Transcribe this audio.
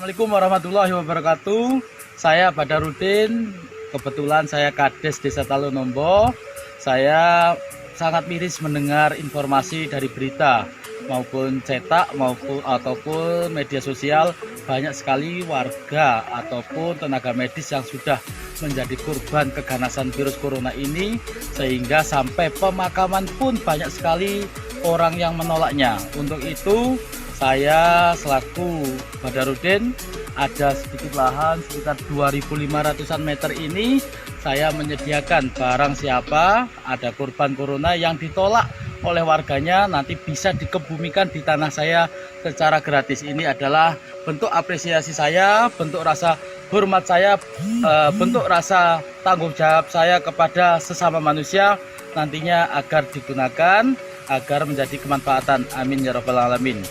Assalamualaikum warahmatullahi wabarakatuh. Saya Badarudin, kebetulan saya Kades Desa Talunombo. Saya sangat miris mendengar informasi dari berita maupun cetak ataupun media sosial. Banyak sekali warga ataupun tenaga medis yang sudah menjadi korban keganasan virus corona ini, sehingga sampai pemakaman pun banyak sekali orang yang menolaknya. Untuk itu saya selaku Badarudin, ada sedikit lahan sekitar 2.500-an meter ini, saya menyediakan barang siapa ada korban corona yang ditolak oleh warganya nanti bisa dikebumikan di tanah saya secara gratis. Ini adalah bentuk apresiasi saya, bentuk rasa hormat saya, bentuk rasa tanggung jawab saya kepada sesama manusia nantinya agar digunakan, agar menjadi kemanfaatan. Amin ya rabbal alamin.